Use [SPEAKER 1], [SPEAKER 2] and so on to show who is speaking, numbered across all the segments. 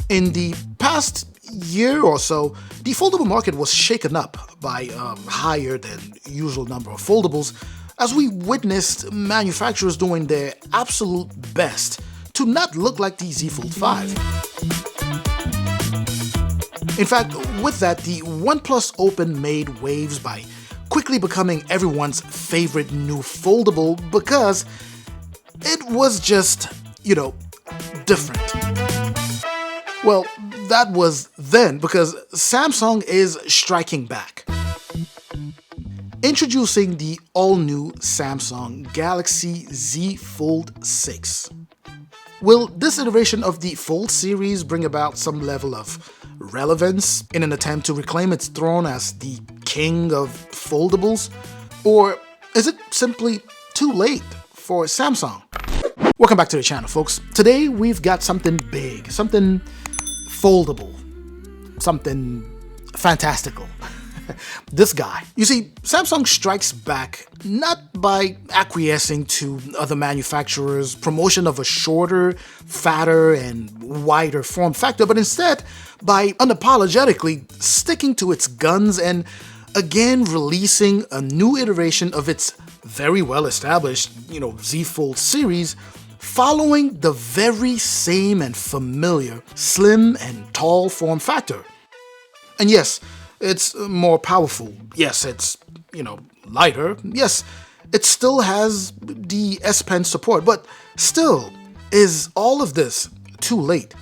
[SPEAKER 1] In the past year or so, the foldable market was shaken up by a higher than usual number of foldables, as we witnessed manufacturers doing their absolute best to not look like the Z Fold 5. In fact, with that, the OnePlus Open made waves by quickly becoming everyone's favorite new foldable because it was just, different. Well, that was then, because Samsung is striking back. Introducing the all-new Samsung Galaxy Z Fold 6. Will this iteration of the Fold series bring about some level of relevance in an attempt to reclaim its throne as the king of foldables? Or is it simply too late for Samsung? Welcome back to the channel, folks. Today we've got something big, something foldable, something fantastical. This guy. You see, Samsung strikes back not by acquiescing to other manufacturers' promotion of a shorter, fatter, and wider form factor, but instead by unapologetically sticking to its guns and again releasing a new iteration of its very well established, Z Fold series, following the very same and familiar slim and tall form factor. And yes, it's more powerful. Yes, it's, lighter. Yes, it still has the S Pen support, but still, is all of this too late?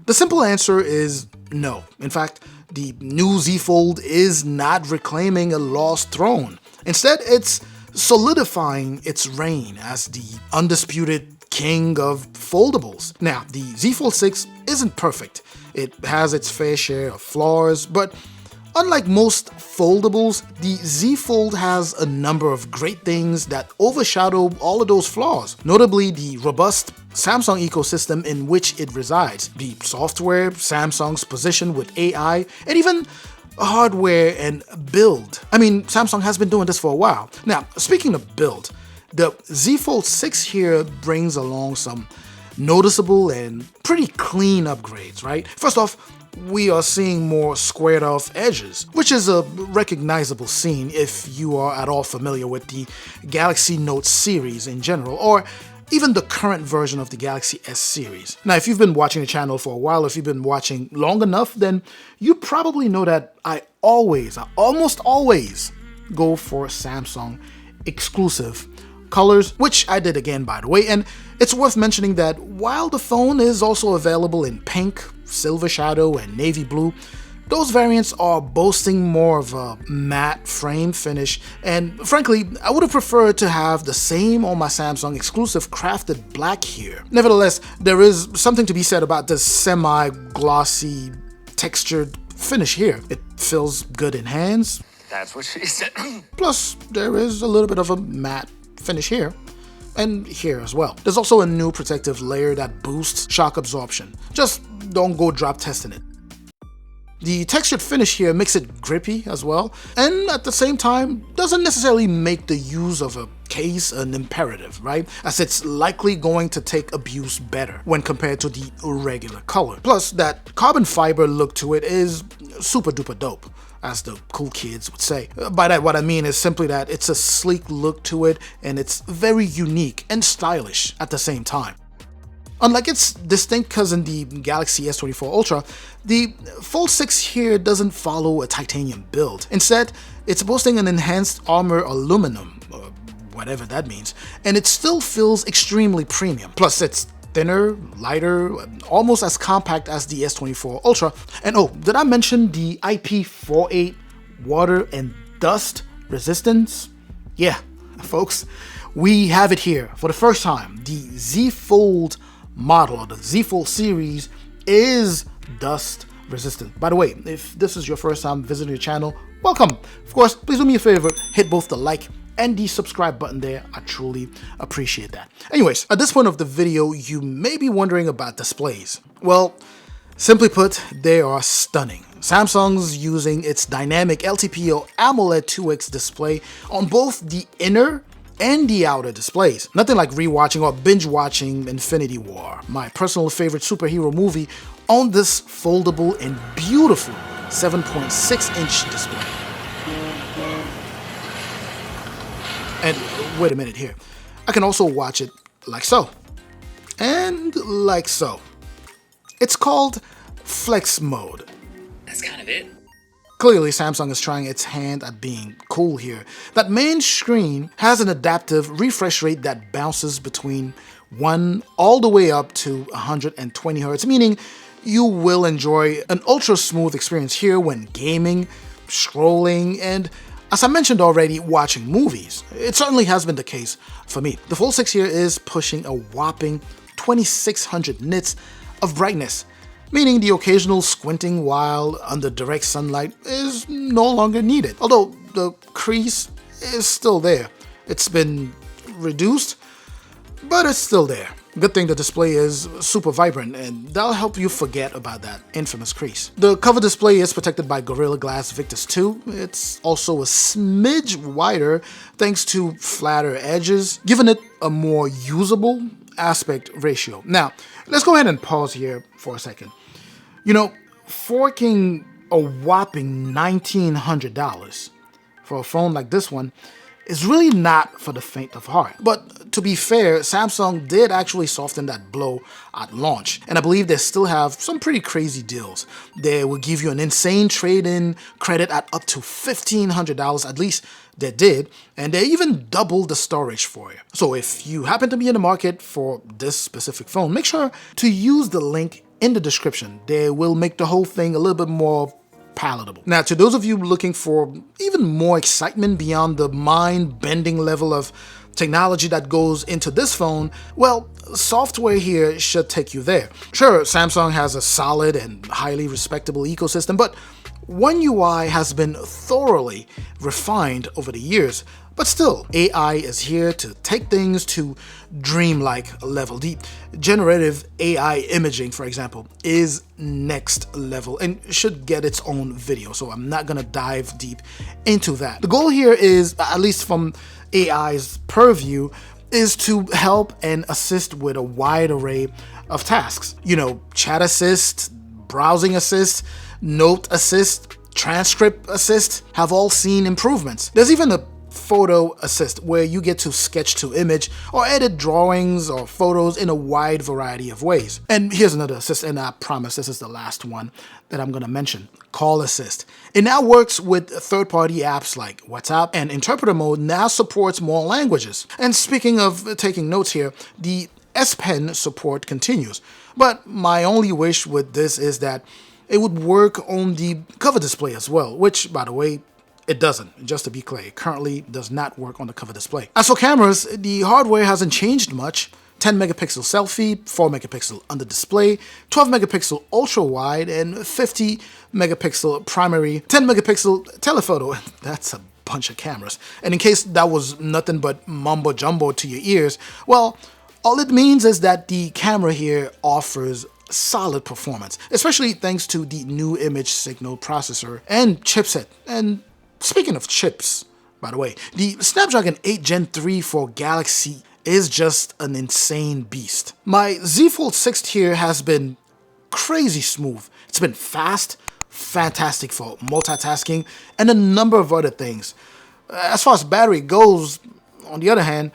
[SPEAKER 1] The simple answer is no. In fact, the new Z Fold is not reclaiming a lost throne. Instead, it's solidifying its reign as the undisputed king of foldables. Now, the Z Fold 6 isn't perfect. It has its fair share of flaws, but unlike most foldables, the Z Fold has a number of great things that overshadow all of those flaws, notably the robust Samsung ecosystem in which it resides, the software, Samsung's position with AI, and even hardware and build. I mean, Samsung has been doing this for a while. Now, speaking of build, the Z Fold 6 here brings along some noticeable and pretty clean upgrades, right? First off, we are seeing more squared off edges, which is a recognizable scene if you are at all familiar with the Galaxy Note series in general, or even the current version of the Galaxy S series. Now, if you've been watching the channel for a while, if you've been watching long enough, then you probably know that I almost always go for Samsung exclusive colors, which I did again, by the way. And it's worth mentioning that while the phone is also available in pink, silver shadow, and navy blue, those variants are boasting more of a matte frame finish, and frankly, I would have preferred to have the same on my Samsung exclusive crafted black here. Nevertheless, there is something to be said about this semi-glossy, textured finish here. It feels good in hands.
[SPEAKER 2] That's what she said.
[SPEAKER 1] Plus, there is a little bit of a matte finish here, and here as well. There's also a new protective layer that boosts shock absorption. Just don't go drop testing it. The textured finish here makes it grippy as well, and at the same time doesn't necessarily make the use of a case an imperative, right? As it's likely going to take abuse better when compared to the regular color. Plus, that carbon fiber look to it is super duper dope, as the cool kids would say. By that, what I mean is simply that it's a sleek look to it, and it's very unique and stylish at the same time. Unlike its distinct cousin, the Galaxy S24 Ultra, the Fold 6 here doesn't follow a titanium build. Instead, it's boasting an enhanced armor aluminum, or whatever that means, and it still feels extremely premium. Plus, it's thinner, lighter, almost as compact as the S24 Ultra. And oh, did I mention the IP48 water and dust resistance? Yeah, folks, we have it here for the first time. The Z Fold model, or the Z Fold series, is dust resistant. By the way, if this is your first time visiting the channel, welcome. Of course, please do me a favor, hit both the like and the subscribe button there. I truly appreciate that. Anyways, at this point of the video, you may be wondering about displays. Well, simply put, they are stunning. Samsung's using its dynamic LTPO AMOLED 2X display on both the inner and the outer displays. Nothing like rewatching or binge watching Infinity War, my personal favorite superhero movie, on this foldable and beautiful 7.6-inch display. And wait a minute here, I can also watch it like so, and like so. It's called Flex Mode.
[SPEAKER 2] That's kind of it.
[SPEAKER 1] Clearly, Samsung is trying its hand at being cool here. That main screen has an adaptive refresh rate that bounces between 1 all the way up to 120 Hz, meaning you will enjoy an ultra smooth experience here when gaming, scrolling, and as I mentioned already, watching movies. It certainly has been the case for me. The Fold 6 here is pushing a whopping 2600 nits of brightness, meaning the occasional squinting while under direct sunlight is no longer needed. Although the crease is still there. It's been reduced, but it's still there. Good thing the display is super vibrant, and that'll help you forget about that infamous crease. The cover display is protected by Gorilla Glass Victus 2. It's also a smidge wider thanks to flatter edges, giving it a more usable aspect ratio. Now, let's go ahead and pause here for a second. You know, forking a whopping $1,900 for a phone like this one is really not for the faint of heart. But to be fair, Samsung did actually soften that blow at launch, and I believe they still have some pretty crazy deals. They will give you an insane trade-in credit at up to $1,500, at least they did, and they even doubled the storage for you. So if you happen to be in the market for this specific phone, make sure to use the link in the description. They will make the whole thing a little bit more palatable. Now, to those of you looking for even more excitement beyond the mind-bending level of technology that goes into this phone, well, software here should take you there. Sure, Samsung has a solid and highly respectable ecosystem, but One UI has been thoroughly refined over the years, but still, AI is here to take things to dreamlike level. The generative AI imaging, for example, is next level and should get its own video, so I'm not gonna dive deep into that. The goal here is, at least from AI's purview, is to help and assist with a wide array of tasks. You know, chat assist, browsing assist, note assist, transcript assist have all seen improvements. There's even a photo assist where you get to sketch to image or edit drawings or photos in a wide variety of ways. And here's another assist, and I promise this is the last one that I'm gonna mention: call assist. It now works with third-party apps like WhatsApp, and interpreter mode now supports more languages. And speaking of taking notes here, the S Pen support continues. But my only wish with this is that it would work on the cover display as well, which, by the way, it doesn't. Just to be clear, it currently does not work on the cover display. As for cameras, the hardware hasn't changed much. 10 megapixel selfie, 4 megapixel under display, 12 megapixel ultra wide, and 50 megapixel primary, 10 megapixel telephoto. That's a bunch of cameras. And in case that was nothing but mumbo jumbo to your ears, well, all it means is that the camera here offers solid performance, especially thanks to the new image signal processor and chipset. And speaking of chips, by the way, the Snapdragon 8 Gen 3 for Galaxy is just an insane beast. My Z Fold 6 here has been crazy smooth. It's been fast, fantastic for multitasking, and a number of other things. As far as battery goes, on the other hand,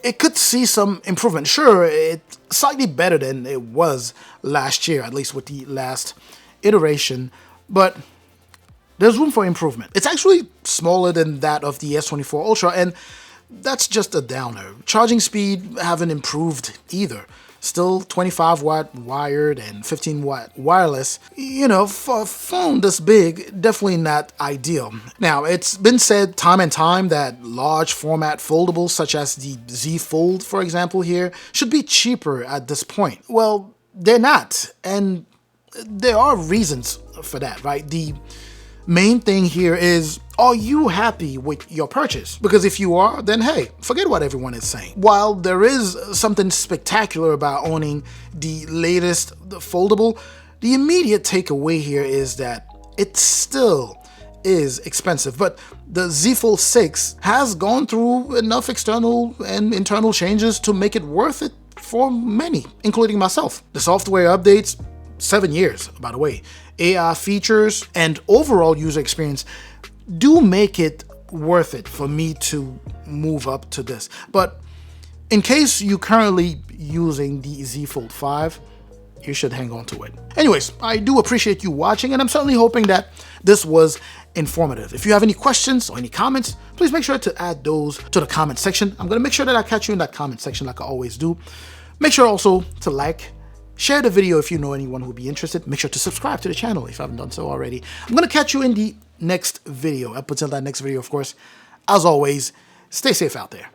[SPEAKER 1] it could see some improvement. Sure, it's slightly better than it was last year, at least with the last iteration, but there's room for improvement. It's actually smaller than that of the S24 Ultra, and that's just a downer. Charging speed haven't improved either. Still 25 watt wired and 15 watt wireless. You know, for a phone this big, definitely not ideal. Now, it's been said time and time that large format foldables such as the Z Fold, for example here, should be cheaper at this point. Well, they're not, and there are reasons for that, right? The main thing here is, are you happy with your purchase? Because if you are, then hey, forget what everyone is saying. While there is something spectacular about owning the latest foldable, the immediate takeaway here is that it's still is expensive, but the Z Fold 6 has gone through enough external and internal changes to make it worth it for many, including myself. The software updates, 7 years, by the way, AI features, and overall user experience do make it worth it for me to move up to this. But in case you're currently using the Z Fold 5, you should hang on to it. Anyways, I do appreciate you watching, and I'm certainly hoping that this was informative. If you have any questions or any comments, please make sure to add those to the comment section. I'm gonna make sure that I catch you in that comment section like I always do. Make sure also to like, share the video if you know anyone who would be interested. Make sure to subscribe to the channel if you haven't done so already. I'm gonna catch you in the next video. Up until that next video, of course, as always, stay safe out there.